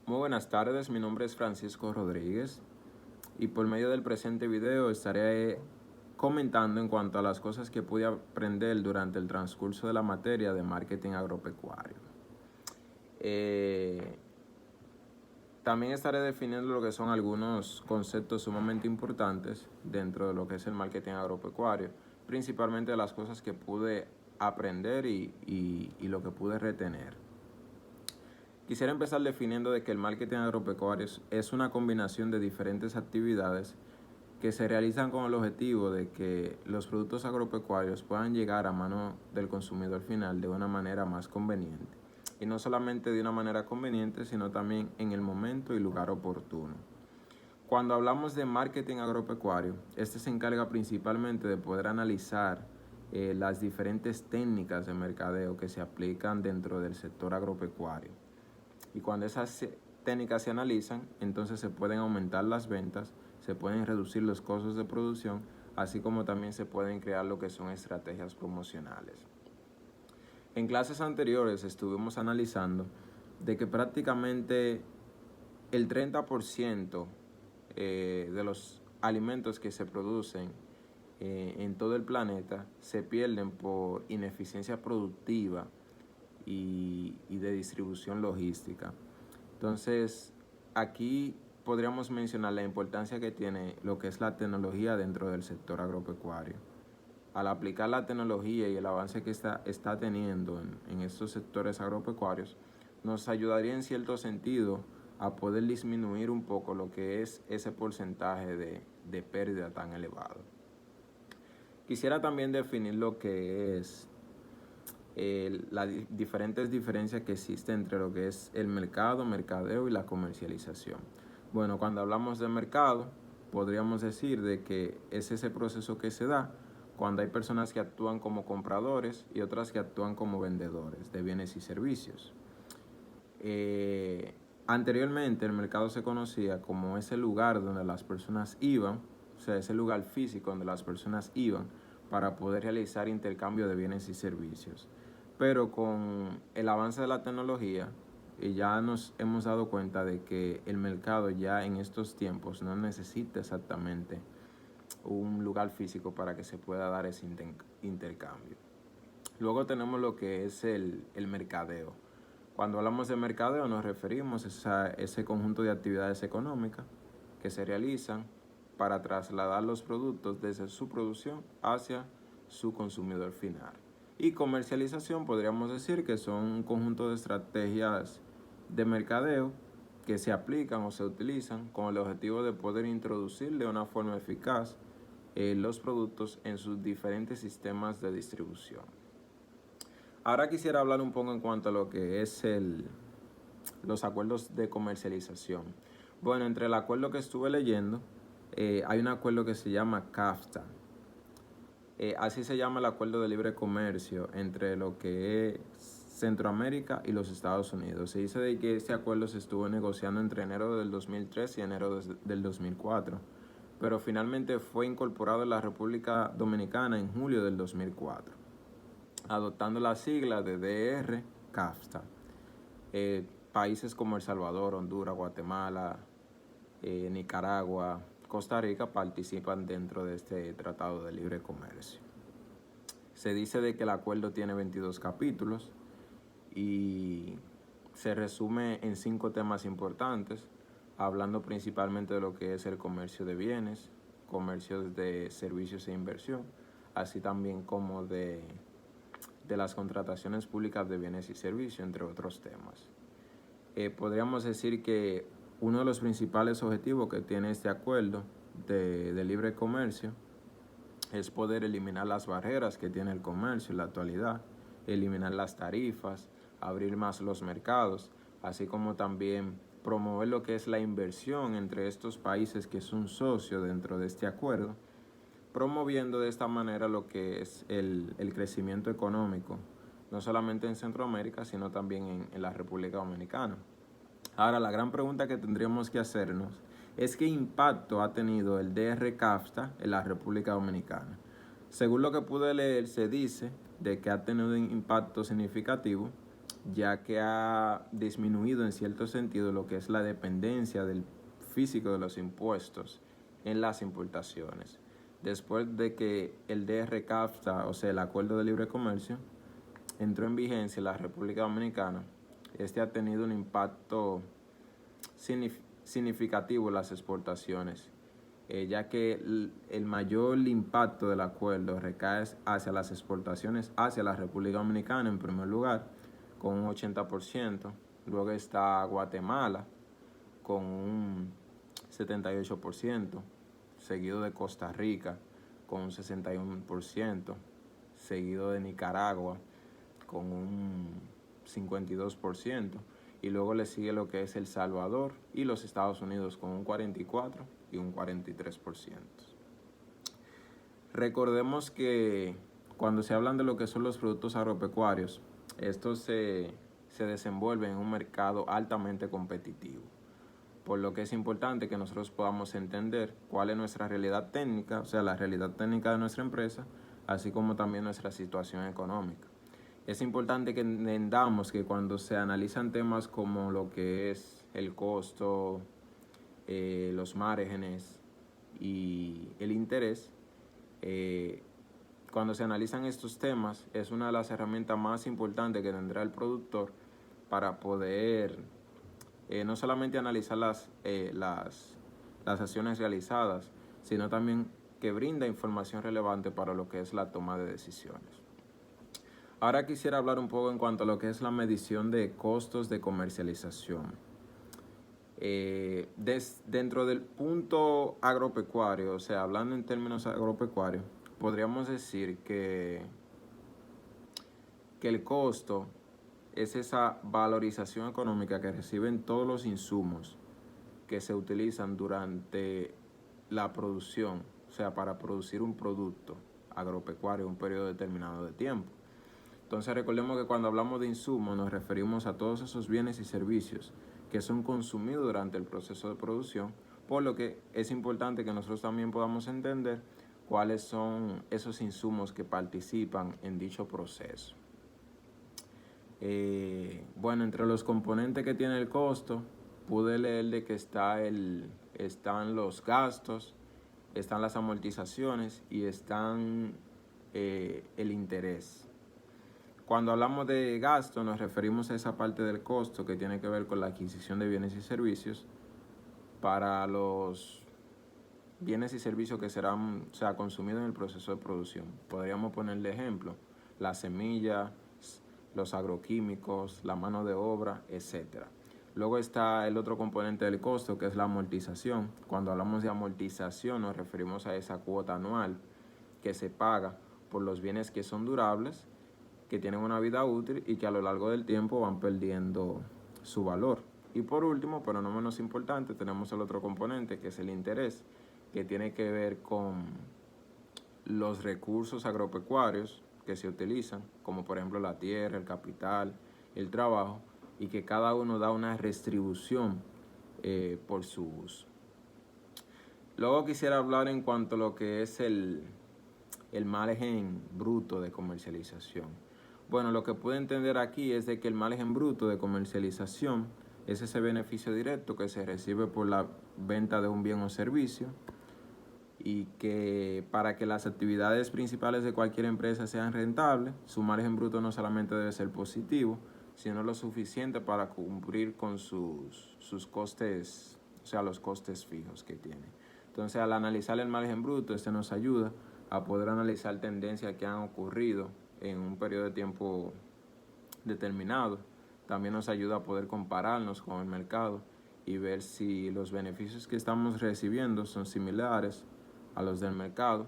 Muy buenas tardes, mi nombre es Francisco Rodríguez y por medio del presente video estaré comentando en cuanto a las cosas que pude aprender durante el transcurso de la materia de marketing agropecuario. También estaré definiendo lo que son algunos conceptos sumamente importantes dentro de lo que es el marketing agropecuario, principalmente las cosas que pude aprender y lo que pude retener. Quisiera empezar definiendo de que el marketing agropecuario es una combinación de diferentes actividades que se realizan con el objetivo de que los productos agropecuarios puedan llegar a mano del consumidor final de una manera más conveniente. Y no solamente de una manera conveniente, sino también en el momento y lugar oportuno. Cuando hablamos de marketing agropecuario, este se encarga principalmente de poder analizar las diferentes técnicas de mercadeo que se aplican dentro del sector agropecuario. Y cuando esas técnicas se analizan, entonces se pueden aumentar las ventas, se pueden reducir los costos de producción, así como también se pueden crear lo que son estrategias promocionales. En clases anteriores estuvimos analizando de que prácticamente el 30% de los alimentos que se producen en todo el planeta se pierden por ineficiencia productiva y de distribución logística. Entonces, aquí podríamos mencionar la importancia que tiene lo que es la tecnología dentro del sector agropecuario. Al aplicar la tecnología y el avance que está teniendo en estos sectores agropecuarios, nos ayudaría en cierto sentido a poder disminuir un poco lo que es ese porcentaje de pérdida tan elevado. Quisiera también definir lo que es las diferentes diferencias que existen entre lo que es el mercado, mercadeo y la comercialización. Bueno, cuando hablamos de mercado, podríamos decir de que es ese proceso que se da cuando hay personas que actúan como compradores y otras que actúan como vendedores de bienes y servicios. Anteriormente el mercado se conocía como ese lugar donde las personas iban, o sea, ese lugar físico donde las personas iban para poder realizar intercambio de bienes y servicios. Pero con el avance de la tecnología, ya nos hemos dado cuenta de que el mercado ya en estos tiempos no necesita exactamente un lugar físico para que se pueda dar ese intercambio. Luego tenemos lo que es el mercadeo. Cuando hablamos de mercadeo nos referimos a ese conjunto de actividades económicas que se realizan para trasladar los productos desde su producción hacia su consumidor final. Y comercialización podríamos decir que son un conjunto de estrategias de mercadeo que se aplican o se utilizan con el objetivo de poder introducir de una forma eficaz los productos en sus diferentes sistemas de distribución. Ahora quisiera hablar un poco en cuanto a lo que es los acuerdos de comercialización. Bueno, entre el acuerdo que estuve leyendo, hay un acuerdo que se llama CAFTA. Así se llama el acuerdo de libre comercio entre lo que es Centroamérica y los Estados Unidos. Se dice de que este acuerdo se estuvo negociando entre enero del 2003 y enero del 2004, pero finalmente fue incorporado en la República Dominicana en julio del 2004, adoptando la sigla de DR-CAFTA. Países como El Salvador, Honduras, Guatemala, Nicaragua, Costa Rica participan dentro de este tratado de libre comercio. Se dice de que el acuerdo tiene 22 capítulos y se resume en 5 temas importantes, hablando principalmente de lo que es el comercio de bienes, comercio de servicios e inversión, así también como de las contrataciones públicas de bienes y servicios, entre otros temas. Podríamos decir que uno de los principales objetivos que tiene este acuerdo de libre comercio es poder eliminar las barreras que tiene el comercio en la actualidad, eliminar las tarifas, abrir más los mercados, así como también promover lo que es la inversión entre estos países que son socios dentro de este acuerdo, promoviendo de esta manera lo que es el crecimiento económico, no solamente en Centroamérica, sino también en la República Dominicana. Ahora, la gran pregunta que tendríamos que hacernos es qué impacto ha tenido el DR-CAFTA en la República Dominicana. Según lo que pude leer, se dice de que ha tenido un impacto significativo ya que ha disminuido en cierto sentido lo que es la dependencia del físico de los impuestos en las importaciones. Después de que el DR-CAFTA, o sea, el Acuerdo de Libre Comercio, entró en vigencia en la República Dominicana, este ha tenido un impacto significativo en las exportaciones, ya que el mayor impacto del acuerdo recae hacia las exportaciones hacia la República Dominicana en primer lugar, con un 80%, luego está Guatemala con un 78%, seguido de Costa Rica con un 61%, seguido de Nicaragua con un 52%, y luego le sigue lo que es El Salvador y los Estados Unidos con un 44% y un 43%. Recordemos que cuando se hablan de lo que son los productos agropecuarios, estos se desenvuelven en un mercado altamente competitivo, por lo que es importante que nosotros podamos entender cuál es nuestra realidad técnica, o sea, la realidad técnica de nuestra empresa, así como también nuestra situación económica. Es importante que entendamos que cuando se analizan temas como lo que es el costo, los márgenes y el interés, cuando se analizan estos temas es una de las herramientas más importantes que tendrá el productor para poder no solamente analizar las acciones realizadas, sino también que brinda información relevante para lo que es la toma de decisiones. Ahora quisiera hablar un poco en cuanto a lo que es la medición de costos de comercialización. Dentro del punto agropecuario, o sea, hablando en términos agropecuarios, podríamos decir que el costo es esa valorización económica que reciben todos los insumos que se utilizan durante la producción, o sea, para producir un producto agropecuario en un periodo determinado de tiempo. Entonces recordemos que cuando hablamos de insumos nos referimos a todos esos bienes y servicios que son consumidos durante el proceso de producción, por lo que es importante que nosotros también podamos entender cuáles son esos insumos que participan en dicho proceso. Bueno, entre los componentes que tiene el costo, pude leer de que están los gastos, están las amortizaciones y están el interés. Cuando hablamos de gasto nos referimos a esa parte del costo que tiene que ver con la adquisición de bienes y servicios para los bienes y servicios que serán consumidos en el proceso de producción. Podríamos ponerle ejemplo, la semilla, los agroquímicos, la mano de obra, etc. Luego está el otro componente del costo, que es la amortización. Cuando hablamos de amortización nos referimos a esa cuota anual que se paga por los bienes que son durables, que tienen una vida útil y que a lo largo del tiempo van perdiendo su valor. Y por último, pero no menos importante, tenemos el otro componente, que es el interés, que tiene que ver con los recursos agropecuarios que se utilizan, como por ejemplo la tierra, el capital, el trabajo, y que cada uno da una retribución por su uso. Luego quisiera hablar en cuanto a lo que es el margen bruto de comercialización. Bueno, lo que puedo entender aquí es de que el margen bruto de comercialización es ese beneficio directo que se recibe por la venta de un bien o servicio, y que para que las actividades principales de cualquier empresa sean rentables, su margen bruto no solamente debe ser positivo, sino lo suficiente para cumplir con sus costes, o sea, los costes fijos que tiene. Entonces, al analizar el margen bruto, este nos ayuda a poder analizar tendencias que han ocurrido en un periodo de tiempo determinado. También nos ayuda a poder compararnos con el mercado y ver si los beneficios que estamos recibiendo son similares a los del mercado.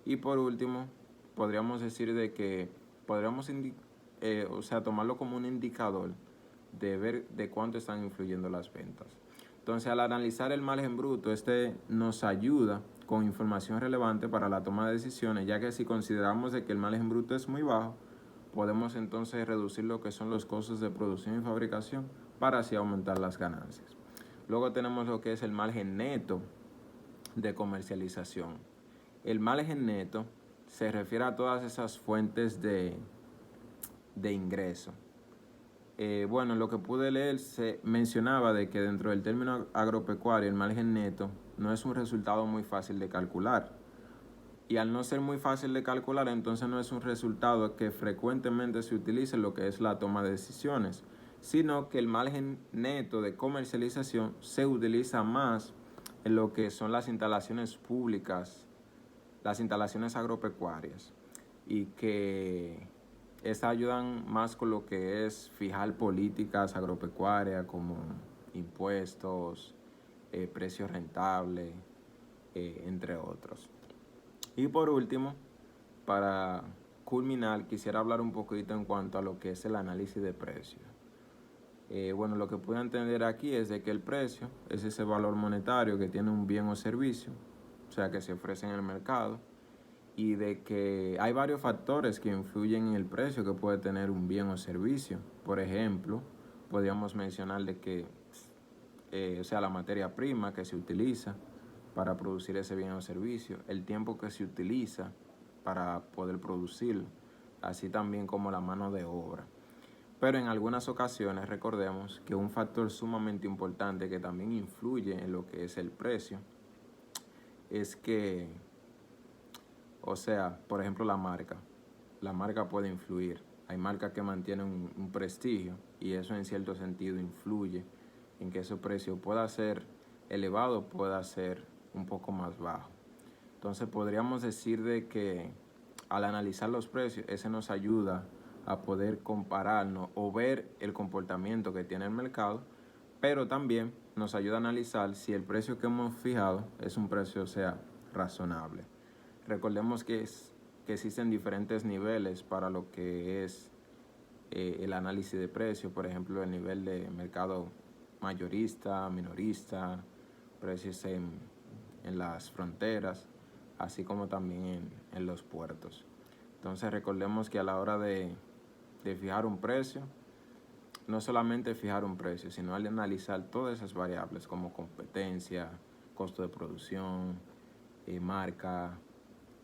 Y por último, podríamos decir de que podríamos tomarlo como un indicador de ver de cuánto están influyendo las ventas. Entonces, al analizar el margen bruto, este nos ayuda con información relevante para la toma de decisiones, ya que si consideramos de que el margen bruto es muy bajo, podemos entonces reducir lo que son los costos de producción y fabricación para así aumentar las ganancias. Luego tenemos lo que es el margen neto de comercialización. El margen neto se refiere a todas esas fuentes de ingreso Bueno, lo que pude leer se mencionaba de que dentro del término agropecuario el margen neto no es un resultado muy fácil de calcular. Y al no ser muy fácil de calcular, entonces no es un resultado que frecuentemente se utilice en lo que es la toma de decisiones, sino que el margen neto de comercialización se utiliza más en lo que son las instalaciones públicas, las instalaciones agropecuarias, y que estas ayudan más con lo que es fijar políticas agropecuarias como impuestos, precios rentables, entre otros. Y por último, para culminar, quisiera hablar un poquito en cuanto a lo que es el análisis de precios. Bueno, lo que puedo entender aquí es de que el precio es ese valor monetario que tiene un bien o servicio, o sea, que se ofrece en el mercado, y de que hay varios factores que influyen en el precio que puede tener un bien o servicio. Por ejemplo, podríamos mencionar de que, o sea, la materia prima que se utiliza para producir ese bien o servicio, el tiempo que se utiliza para poder producirlo, así también como la mano de obra. Pero en algunas ocasiones recordemos que un factor sumamente importante que también influye en lo que es el precio es que, o sea, por ejemplo la marca. La marca puede influir. Hay marcas que mantienen un prestigio y eso en cierto sentido influye en que ese precio pueda ser elevado o pueda ser un poco más bajo. Entonces podríamos decir de que al analizar los precios, ese nos ayuda a poder compararnos o ver el comportamiento que tiene el mercado, pero también nos ayuda a analizar si el precio que hemos fijado es un precio, o sea, razonable. Recordemos que existen diferentes niveles para lo que es el análisis de precios, por ejemplo, el nivel de mercado mayorista, minorista, precios en las fronteras, así como también en los puertos. Entonces recordemos que a la hora de fijar un precio, no solamente fijar un precio, sino al analizar todas esas variables como competencia, costo de producción, marca,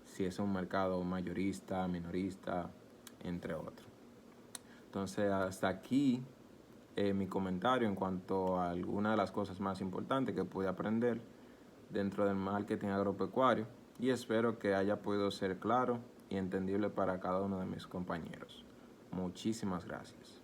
si es un mercado mayorista, minorista, entre otros. Entonces hasta aquí mi comentario en cuanto a algunas de las cosas más importantes que pude aprender dentro del marketing agropecuario, y espero que haya podido ser claro y entendible para cada uno de mis compañeros. Muchísimas gracias.